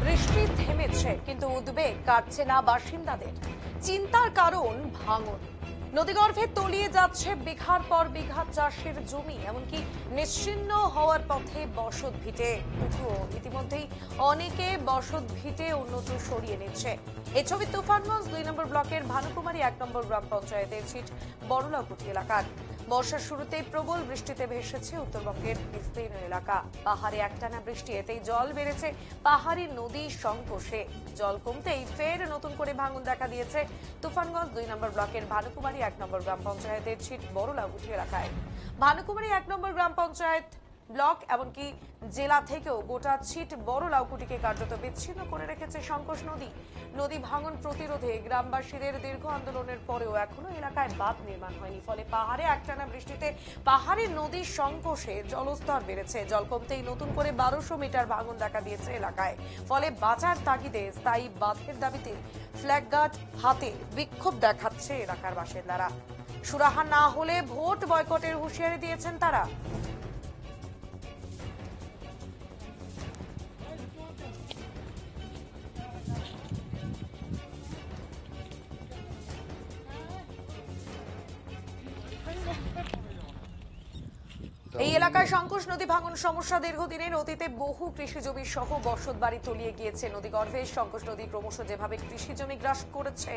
বৃষ্টি থেমেছে কিন্তু উদ্বেগ কাটছে না বাসিন্দাদের। চিন্তার কারণ ভাঙন। নদীগর্ভে তলিয়ে যাচ্ছে বিঘার পর বিঘা চাষের জমি, এমনকি নিশ্চিহ্ন হওয়ার পথে বসত ভিটে। ইতিমধ্যেই অনেকে বসত ভিটে অন্যত্র সরিয়ে নিচ্ছে। এই ছবি তুফানগঞ্জ ২ নম্বর ব্লকের ভানুকুমারী ১ নম্বর গ্রাম পঞ্চায়েতের ছিট বড়লাকুটি এলাকার। বর্ষার শুরুতেই প্রবল বৃষ্টিতে ভেসেছে উত্তরবঙ্গের বিস্তীর্ণ এলাকা। পাহাড়ে একটানা বৃষ্টি, এতেই জল বেড়েছে পাহাড়ি নদী সংকোষে। জল কমতেই ফের নতুন করে ভাঙন দেখা দিয়েছে তুফানগঞ্জ ২ নম্বর ব্লকের ভানুকুমারী ১ নম্বর গ্রাম পঞ্চায়েতের ছিট বড়লাকুটি এলাকায়। ভানুকুমারী ১ নম্বর গ্রাম পঞ্চায়েত ব্লক এমনকি জেলা থেকেও গোটা ছিট বড়লাকুটিকে কার্যত বিচ্ছিন্ন করে রেখেছে সংকোষ নদী। নদী ভাঙন প্রতিরোধে গ্রামবাসীদের দীর্ঘ আন্দোলনের পরেও এখনো এলাকায় বাঁধ নির্মাণ হয়নি। ফলে পাহাড়ে একটানা বৃষ্টিতে পাহাড়ের নদীর সংকোষে জলস্তর বেড়েছে। জল কমতেই নতুন করে ১২০০ মিটার ভাঙন দেখা দিয়েছে এলাকায়। ফলে বাঁচার তাগিদে স্থায়ী বাঁধের দাবিতে ফ্ল্যাগ গার্ড হাতে বিক্ষোভ দেখাচ্ছে এলাকার বাসিন্দারা। সুরাহা না হলে ভোট বয়কটের হুঁশিয়ারি দিয়েছেন তারা। এই এলাকায় সংকোষ নদী ভাঙন সমস্যা দীর্ঘদিনের। অতীতে বহু কৃষিজমি সহ বসত বাড়ি তলিয়ে গিয়েছে নদীগর্ভে। সংকোষ নদী ক্রমশ যেভাবে কৃষিজমি গ্রাস করেছে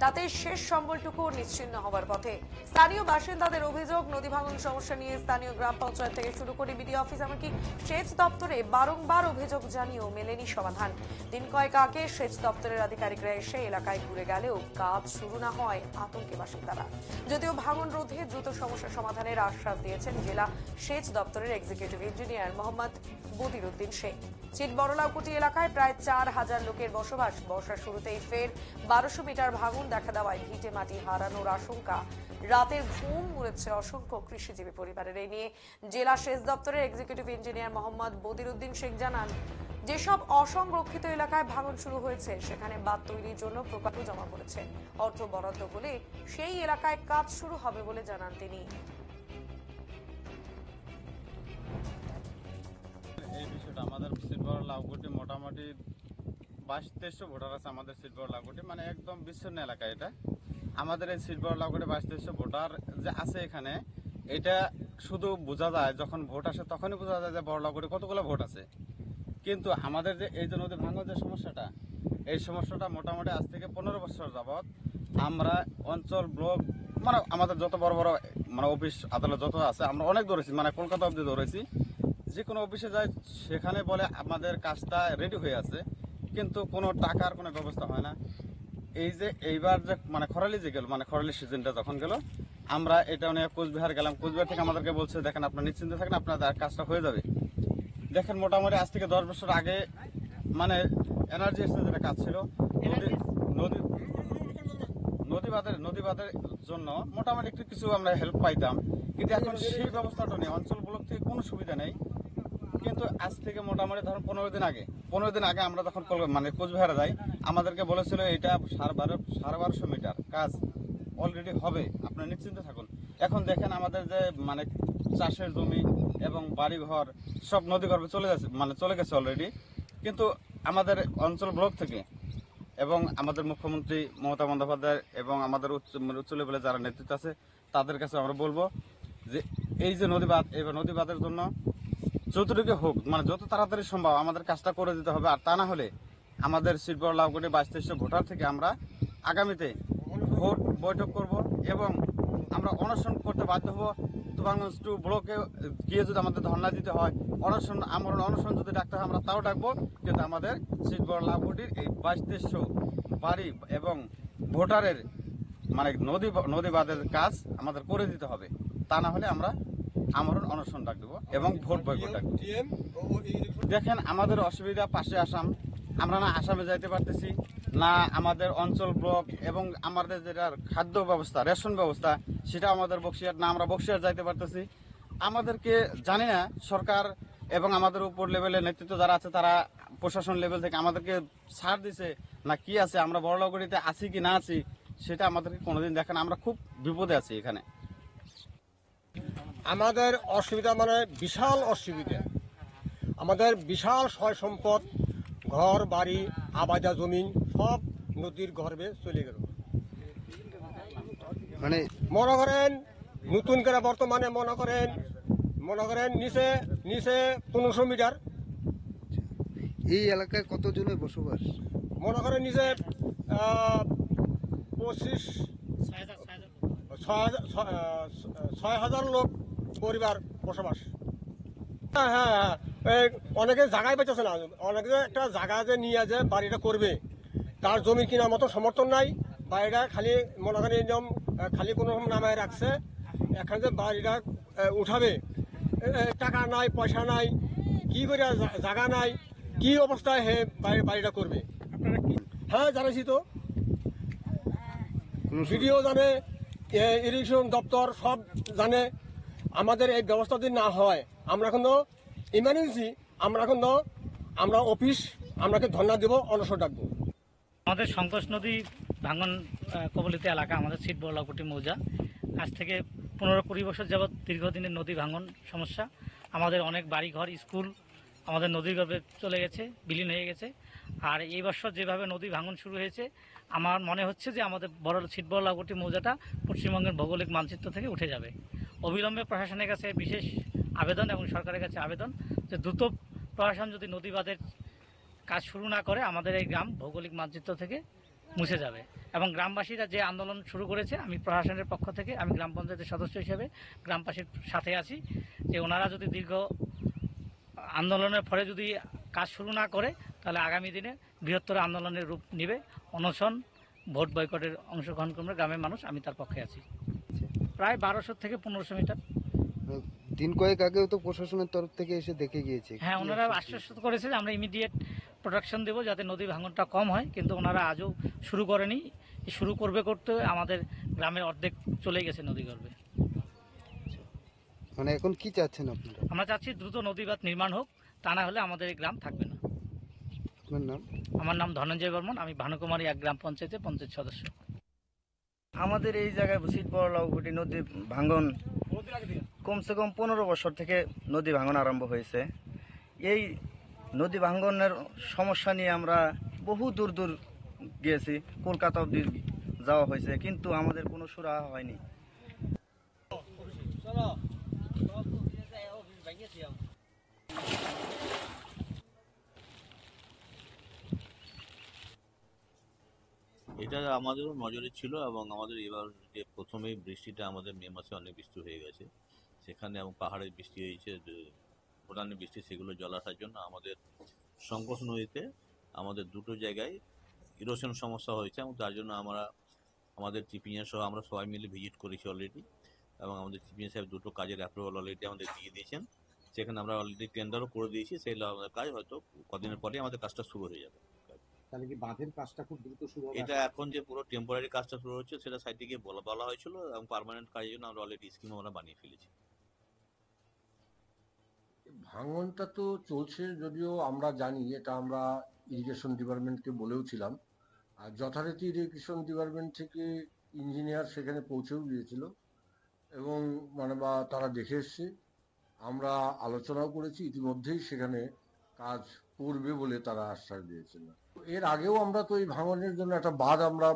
তাতে শেষ সম্বলটুকু নিশ্চিহ্ন হওয়ার পথে। স্থানীয় বাসিন্দাদের অভিযোগ, নদী ভাঙন সমস্যা নিয়ে স্থানীয় গ্রাম পঞ্চায়েত থেকে শুরু করে বিডিও অফিস এমনকি সেচ দপ্তরে বারংবার অভিযোগ জানিয়েও মেলেনি সমাধান। দিন কয়েক আগে সেচ দপ্তরের আধিকারিকরা এসে এলাকায় ঘুরে গেলেও কাজ শুরু না হয় আতঙ্কে বাসিন্দারা। যদিও ভাঙন রোধে দ্রুত সমস্যা সমাধানের আশ্বাস দিয়েছেন জেলা সেচ দপ্তরের এক্সিকিউটিভ ইঞ্জিনিয়ার মোহাম্মদ বদিরউদ্দিন শেখ। ছিট বড়লাকুটি এলাকায় প্রায় ৪,০০০ লোকের বসবাস। বর্ষার শুরুতেই ফের ১২০০ মিটার ভাঙন দেখা দেওয়ায় ভিটে মাটি হারানোর আশঙ্কা। রাতের ঘুম উড়েছে অসংখ্য কৃষিজীবী পরিবারের। এই নিয়ে জেলা সেচ দপ্তরের এক্সিকিউটিভ ইঞ্জিনিয়ার মোহাম্মদ বদিরউদ্দিন শেখ জানান, যেসব অসংরক্ষিত এলাকায় ভাঙন শুরু হয়েছে সেখানে বাঁধ তৈরির জন্য প্রকল্প জমা পড়েছে। অর্থ বরাদ্দ হলে সেই এলাকায় কাজ শুরু হবে বলে জানান তিনি। এই বিষয়টা আমাদের সিলভার লাউকুটি মোটামুটি ২২-২৩০ ভোটার আছে আমাদের সিলভার লাউকুটি, মানে একদম বিচ্ছিন্ন এলাকা। এটা আমাদের এই সিলভার লাউকুটি ২২-২৩০ ভোটার যে আছে এখানে, এটা শুধু বোঝা যায় যখন ভোট আসে তখনই বোঝা যায় যে বড় লাউকুটি কতগুলো ভোট আছে। কিন্তু আমাদের যে এই যে নদী ভাঙন যে সমস্যাটা, এই সমস্যাটা মোটামুটি আজ থেকে ১৫ বছর যাবৎ আমরা অঞ্চল ব্লক মানে আমাদের যত বড় বড় মানে অফিস আদালত যত আছে আমরা অনেক ধরেছি, মানে কলকাতা অবধি ধরেছি। যে কোনো অফিসে যাই সেখানে বলে আমাদের কাজটা রেডি হয়ে আছে, কিন্তু কোনো টাকার কোনো ব্যবস্থা হয় না। এই যে এইবার যে মানে খরালি যে গেল, মানে খরালি সিজনটা যখন গেল, আমরা এটা নিয়ে কোচবিহার গেলাম। কোচবিহার থেকে আমাদেরকে বলছে দেখেন আপনার নিশ্চিন্ত থাকেন, আপনার কাজটা হয়ে যাবে। দেখেন মোটামুটি আজ থেকে ১০ বছর আগে মানে এনার্জি যেটা কাজ ছিল নদী বাঁধের জন্য মোটামুটি একটু কিছু আমরা হেল্প পাইতাম, কিন্তু এখন সেই ব্যবস্থাটা নেই। অঞ্চল ব্লক থেকে কোনো সুবিধা নেই। কিন্তু আজ থেকে মোটামুটি ধরুন ১৫ দিন আগে আমরা যখন মানে কোচবিহারে যাই, আমাদেরকে বলেছিল এটা ১২৫০ মিটার কাজ অলরেডি হবে, আপনারা নিশ্চিন্ত থাকুন। এখন দেখেন আমাদের যে মানে চাষের জমি এবং বাড়িঘর সব নদীগর্ভে চলে গেছে অলরেডি। কিন্তু আমাদের অঞ্চল ব্লক থেকে এবং আমাদের মুখ্যমন্ত্রী মমতা বন্দ্যোপাধ্যায় এবং আমাদের উচ্চ লেভেলে যারা নেতৃত্ব আছে তাদের কাছে আমরা বলবো যে এই যে নদীবাঁধ, এবার নদীবাঁধের জন্য যতটুকু হোক মানে যত তাড়াতাড়ি সম্ভব আমাদের কাজটা করে দিতে হবে। আর তা না হলে আমাদের সিলভার লাউকুটি ২২-২৩০ ভোটার থেকে আমরা আগামীতে ভোট বৈঠক করব এবং আমরা অনশন করতে বাধ্য হব। তুফানগঞ্জ 2 ব্লকে গিয়ে যদি আমাদের ধর্ণা দিতে হয়, অনশন যদি ডাকতে হয় আমরা তাও ডাকবো, কিন্তু আমাদের সিলভার লাউকুটির এই ২২-২৩০ বাড়ি এবং ভোটারের মানে নদীবাঁধের কাজ আমাদের করে দিতে হবে। তা না হলে আমরা আমরণ অনশন ডাক দেবো এবং ভোট বয়কট ডাকবো। দেখেন আমাদের অসুবিধা পাশে আসাম, আমরা না আসামে যাইতে পারতেছি না, আমাদের অঞ্চল ব্লক এবং আমাদের যেটা খাদ্য ব্যবস্থা রেশন ব্যবস্থা সেটা আমাদের বক্সিয়ার না, আমরা বক্সিয়ার যাইতে পারতেছি। আমাদেরকে জানি না সরকার এবং আমাদের উপর লেভেলের নেতৃত্ব যারা আছে তারা প্রশাসন লেভেল থেকে আমাদেরকে ছাড় দিছে না কি আছে, আমরা বড়লাকুটিতে আছি কি না আছি সেটা আমাদেরকে কোনোদিন দেখেন। আমরা খুব বিপদে আছি এখানে। আমাদের অসুবিধা মানে বিশাল অসুবিধা। আমাদের বিশাল সয় সম্পদ, ঘর বাড়ি, আবাদা জমিন সব নদীর গর্ভে চলে গেল। মানে মনে করেন নতুন করে বর্তমানে মনে করেন নিচে 1500 মিটার, এই এলাকায় কতজনের বসবাস? মনে করেন নিচে 6,000 লোক পরিবার বসবাস। হ্যাঁ হ্যাঁ হ্যাঁ, এই অনেকে জায়গায় পেতেছে না, অনেকে একটা জায়গা যে নিয়ে যে বাড়িটা করবে তার জমি কেনার মতো সমর্থন নাই। বাড়িটা খালি মনে করেন একদম খালি কোনো রকম নামায় রাখছে। এখানে যে বাড়িটা উঠাবে টাকা নাই, পয়সা নাই, কি করে জায়গা নাই, কি অবস্থায় হে বাড়িটা করবে। হ্যাঁ জানাইছি তো, ভিডিও জানে, ইরিগেশন দপ্তর সব জানে। আমাদের এই ব্যবস্থা যদি না হয় আমরা এখন ইমার্জেন্সি, আমরা অফিস আমরাকে ধর্ণা দেব, অনশন ডাকবো। আমাদের সংকোচ নদী ভাঙন কবলিত এলাকা, আমাদের ছিটবড় লাউকুটি মৌজা। আজ থেকে 15-20 বছর যাবৎ দীর্ঘদিনের নদী ভাঙন সমস্যা। আমাদের অনেক বাড়িঘর, স্কুল আমাদের নদীর গর্ভে চলে গেছে, বিলীন হয়ে গেছে। আর এই বছর যেভাবে নদী ভাঙন শুরু হয়েছে, আমার মনে হচ্ছে যে আমাদের ছিটবড় লাউকুটি মৌজাটা পশ্চিমবঙ্গের ভৌগোলিক মানচিত্র থেকে উঠে যাবে। অবিলম্বে প্রশাসনের কাছে বিশেষ আবেদন এবং সরকারের কাছে আবেদন যে দ্রুত প্রশাসন যদি নদী বাঁধের কাজ শুরু না করে আমাদের এই গ্রাম ভৌগোলিক মানচিত্র থেকে মুছে যাবে। এবং গ্রামবাসীরা যে আন্দোলন শুরু করেছে, আমি প্রশাসনের পক্ষ থেকে, আমি গ্রাম পঞ্চায়েতের সদস্য হিসেবে গ্রামবাসীর সাথে আছি, যে ওনারা যদি দীর্ঘ আন্দোলনের ফলে যদি কাজ শুরু না করে তাহলে আগামী দিনে বৃহত্তর আন্দোলনের রূপ নেবে। অনশন, ভোট বয়কটের অংশগ্রহণ করবে গ্রামের মানুষ, আমি তার পক্ষে আছি। প্রায় 1200 থেকে 1500 মিটার। দিন কয়েক আগেও তো প্রশাসনের তরফ থেকে এসে দেখে গিয়েছে। হ্যাঁ, ওনারা আশ্বস্ত করেছে যে আমরা ইমিডিয়েট প্রোটেকশন দেবো যাতে নদী ভাঙনটা কম হয়, কিন্তু ওনারা আজও শুরু করেনি। শুরু করতে আমাদের গ্রামের অর্ধেক চলে গেছে নদী গর্ভে। মানে এখন কি চাচ্ছেন আপনারা? আমরা চাচ্ছি দ্রুত নদীবাঁধ নির্মাণ হোক, তা না হলে আমাদের এই গ্রাম থাকবে না। আপনার নাম? আমার নাম ধনঞ্জয় বর্মন, আমি ভানুকুমারী এক গ্রাম পঞ্চায়েতের পঞ্চায়েত সদস্য। আমাদের এই জায়গায় ছিটবড় লাউকুটি নদী ভাঙন কমসে কম 15 বছর থেকে নদী ভাঙন আরম্ভ হয়েছে। এই নদী ভাঙনের সমস্যা নিয়ে আমরা বহু দূর গিয়েছি, কলকাতা অবধি যাওয়া হয়েছে, কিন্তু আমাদের কোনো সুরাহা হয়নি। এটা আমাদেরও নজরে ছিল এবং আমাদের এবার যে প্রথমেই বৃষ্টিটা আমাদের মে মাসে অনেক বৃষ্টি হয়ে গেছে সেখানে, এবং পাহাড়ে বৃষ্টি হয়েছে, ভুটানের বৃষ্টি, সেগুলো জল আসার জন্য আমাদের সংকোচ নদীতে আমাদের দুটো জায়গায় ইরোশন সমস্যা হয়েছে, এবং তার জন্য আমাদের চিফ ইঞ্জিনিয়ার সহ আমরা সবাই মিলে ভিজিট করেছি অলরেডি, এবং আমাদের চিফ ইঞ্জিনিয়ার সাহেব দুটো কাজের অ্যাপ্রুভাল অলরেডি আমাদের দিয়ে দিয়েছেন। সেখানে আমরা অলরেডি টেন্ডারও করে দিয়েছি, সেই কাজ হয়তো কদিনের পরে আমাদের কাজটা শুরু হয়ে যাবে। তাহলে কি বাঁধের কাজটা খুব দ্রুত শুরু হবে? এটা এখন যে পুরো টেম্পোরারি কাজটা শুরু হচ্ছে সেটা সাইডে গিয়ে বলা হয়েছিল, এবং পার্মানেন্ট কাজের জন্য আমরা অলরেডি স্কিম আমরা বানিয়ে ফেলেছি। ভাঙনটা তো চলছে, যদিও আমরা জানি, এটা আমরা ইরিগেশন ডিপার্টমেন্টকে বলেও ছিলাম, আর যথারীতি ইরিগেশন ডিপার্টমেন্ট থেকে ইঞ্জিনিয়ার সেখানে পৌঁছেও গিয়েছিল এবং তারা দেখে এসছে। আমরা আলোচনাও করেছি, ইতিমধ্যেই সেখানে কাজ করবে বলে তারা আশ্বাস দিয়েছিল। এর আগেও আমরা তো এই ভাঙনের জন্য একটা বাঁধ আমরা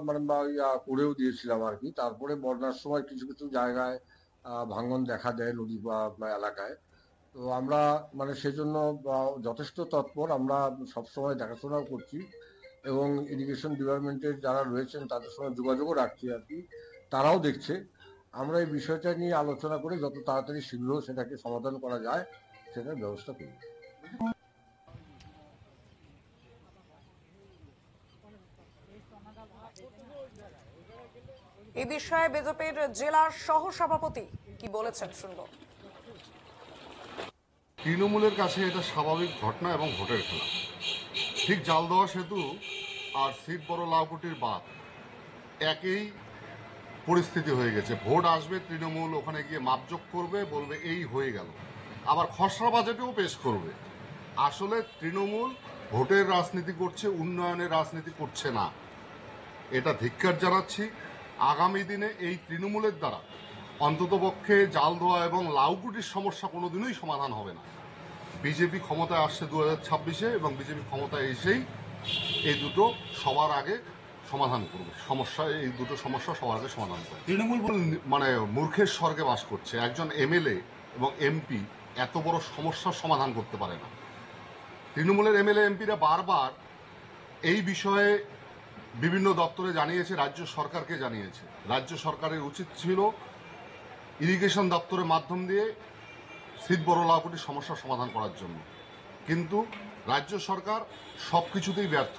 করেও দিয়েছিলাম আর কি। তারপরে বন্যার সময় কিছু কিছু জায়গায় ভাঙন দেখা দেয় নদী বা এলাকায়, তো আমরা সেজন্য যথেষ্ট তৎপর, আমরা সবসময় দেখাশোনাও করছি এবং ইরিগেশন ডিপার্টমেন্টের যারা রয়েছেন তাদের সঙ্গে যোগাযোগও রাখছি আর কি, তারাও দেখছে। আমরা এই বিষয়টা নিয়ে আলোচনা করে যত তাড়াতাড়ি শীঘ্র সেটাকে সমাধান করা যায় সেটার ব্যবস্থা করি। এ বিষয়ে বিজেপির জেলার সহসভাপতি কি বলেছেন শুনবো। তৃণমূলের কাছে এটা স্বাভাবিক ঘটনা এবং ভোটের খেলা। ঠিক জালদোয়া সেতু আর ছিটবড় লাউকুটির বাঁধ একই পরিস্থিতি হয়ে গেছে। ভোট আসবে, তৃণমূল ওখানে গিয়ে মাপজোক করবে, বলবে এই হয়ে গেল, আবার খসড়া বাজেটেও পেশ করবে। আসলে তৃণমূল ভোটের রাজনীতি করছে, উন্নয়নের রাজনীতি করছে না। এটা ধিক্কার জানাচ্ছি। আগামী দিনে এই তৃণমূলের দ্বারা অন্ততপক্ষে জালদোয়া এবং লাউকুটির সমস্যা কোনোদিনই সমাধান হবে না। বিজেপি ক্ষমতায় আসছে 2026-এ এবং বিজেপি ক্ষমতায় এসেই এই দুটো সবার আগে সমাধান করবে এই দুটো সমস্যা সবার আগে সমাধান করবে। তৃণমূল মানে মূর্খের স্বর্গে বাস করছে। একজন এমএলএ এবং এমপি এত বড় সমস্যার সমাধান করতে পারে না। তৃণমূলের এমএলএ এমপিরা বারবার এই বিষয়ে বিভিন্ন দপ্তরে জানিয়েছে, রাজ্য সরকারকে জানিয়েছে। রাজ্য সরকারের উচিত ছিল ইরিগেশন দপ্তরের মাধ্যম দিয়ে শীত বড় লাউকুটির সমস্যার সমাধান করার জন্য, কিন্তু রাজ্য সরকার সব কিছুতেই ব্যর্থ।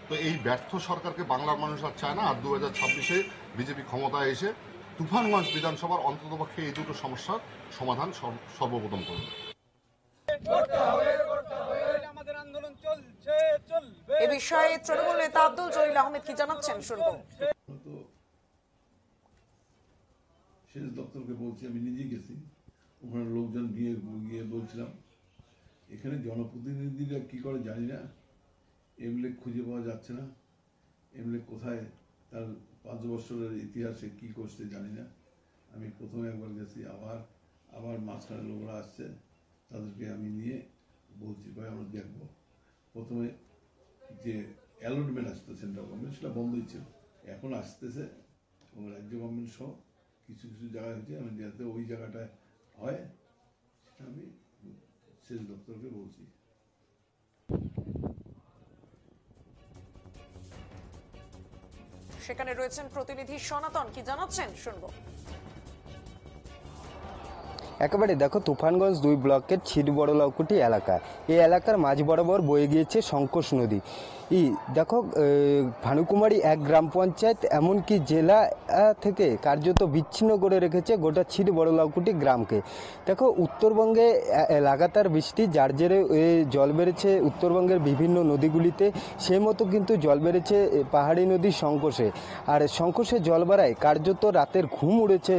তো এই ব্যর্থ সরকারকে বাংলার মানুষ আর চায় না। আর 2026-এ বিজেপি ক্ষমতায় এসে তুফানগঞ্জ বিধানসভার অন্ততপক্ষে এই দুটো সমস্যার সমাধান সর্বপ্রথম করবে। এ বিষয়ে তৃণমূল নেতা আব্দুল জলিল আহমেদ কি জানাচ্ছেন শুনবো। সেচ দপ্তরকে বলছি, আমি নিজে গেছি, ওখানে লোকজন গিয়ে বলছিলাম এখানে জনপ্রতিনিধিরা কি করে জানি না, এমএলএ খুঁজে পাওয়া যাচ্ছে না, এমএলএ কোথায়, তার 5 বছরের ইতিহাসে কি করছে জানি না। আমি প্রথমে একবার গেছি, আবার মাঝখানে লোকরা আসছে, তাদেরকে আমি নিয়ে বলছি ভাই আমরা দেখবো। প্রথমে যে অ্যালটমেন্ট আসতো সেন্ট্রাল গভর্নমেন্ট, সেটা বন্ধই ছিল, এখন আসতেছে এবং রাজ্য গভর্নমেন্ট সহ কিছু কিছু জায়গায় হচ্ছে। আমি যাতে ওই জায়গাটায় হয় সেটা আমি সেচ দপ্তরকে বলছি। সেখানে রয়েছেন প্রতিনিধি সনাতন, কি জানাচ্ছেন শুনবো। একেবারে দেখো, তুফানগঞ্জ 2 ব্লকের ছিটবড় লাউকুটি এলাকা, এই এলাকার মাঝ বরাবর বয়ে গিয়েছে শঙ্কোষ নদী। দেখো, ভানুকুমারী 1 গ্রাম পঞ্চায়েত এমনকি জেলা থেকে কার্যত বিচ্ছিন্ন করে রেখেছে গোটা ছিটবড় লাউকুটি গ্রামকে। দেখো, উত্তরবঙ্গে লাগাতার বৃষ্টি, যার জেরে জল বেড়েছে উত্তরবঙ্গের বিভিন্ন নদীগুলিতে, সেই মতো কিন্তু জল বেড়েছে পাহাড়ি নদী শঙ্কোষে। আর শঙ্কোষে জল বাড়ায় কার্যত রাতের ঘুম উড়েছে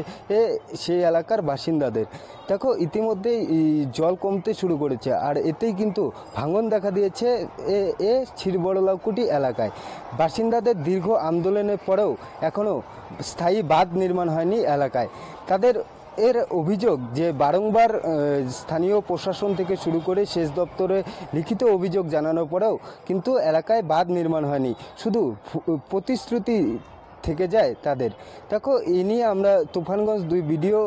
সেই এলাকার বাসিন্দাদের। দেখো, ইতিমধ্যেই জল কমতে শুরু করেছে, আর এতেই কিন্তু ভাঙন দেখা দিয়েছে ছিটবড় লাউকুটি এলাকায়। বাসিন্দাদের দীর্ঘ আন্দোলনের পরেও এখনও স্থায়ী বাঁধ নির্মাণ হয়নি এলাকায়। তাদের অভিযোগ যে বারংবার স্থানীয় প্রশাসন থেকে শুরু করে সেচ দপ্তরে লিখিত অভিযোগ জানানোর পরেও কিন্তু এলাকায় বাঁধ নির্মাণ হয়নি, শুধু প্রতিশ্রুতি থেকে যায় তাদের। দেখো, এই নিয়ে আমরা তুফানগঞ্জ 2 বিডিও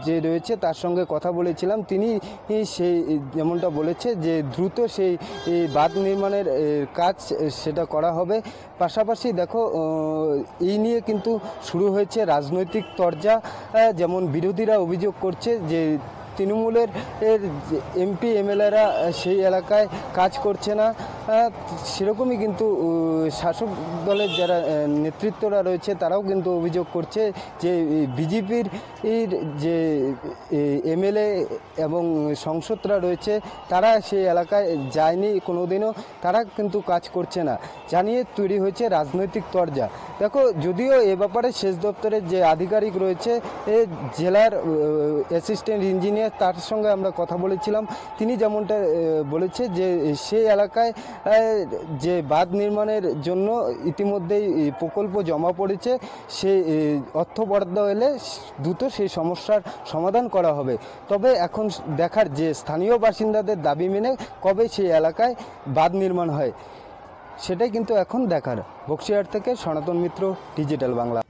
যে রয়েছে তার সঙ্গে কথা বলেছিলাম। তিনি সেই যেমনটা বলেছে যে দ্রুত সেই বাঁধ নির্মাণের কাজ সেটা করা হবে। পাশাপাশি দেখো, এই নিয়ে কিন্তু শুরু হয়েছে রাজনৈতিক তরজা। যেমন বিরোধীরা অভিযোগ করছে যে তৃণমূলের এমপি এমএলএরা সেই এলাকায় কাজ করছে না। সেরকমই কিন্তু শাসক দলের যারা নেতৃত্বরা রয়েছে তারাও কিন্তু অভিযোগ করছে যে বিজেপির যে এমএলএ এবং সংসদরা রয়েছে তারা সেই এলাকায় যায়নি কোনোদিনও, তারা কিন্তু কাজ করছে না, জানিয়ে তৈরি হয়েছে রাজনৈতিক তরজা। দেখো, যদিও এ ব্যাপারে সেচ দপ্তরের যে আধিকারিক রয়েছে জেলার অ্যাসিস্ট্যান্ট ইঞ্জিনিয়ার, তার সঙ্গে আমরা কথা বলেছিলাম, তিনি যেমনটা বলেছে যে সেই এলাকায় যে বাঁধ নির্মাণের জন্য ইতিমধ্যেই প্রকল্প জমা পড়েছে, সেই অর্থ বরাদ্দ এলে দ্রুত সেই সমস্যার সমাধান করা হবে। তবে এখন দেখার যে স্থানীয় বাসিন্দাদের দাবি মেনে কবে সেই এলাকায় বাঁধ নির্মাণ হয় সেটাই কিন্তু এখন দেখার। বক্সিরহাট থেকে সনাতন মিত্র, ডিজিটাল বাংলা।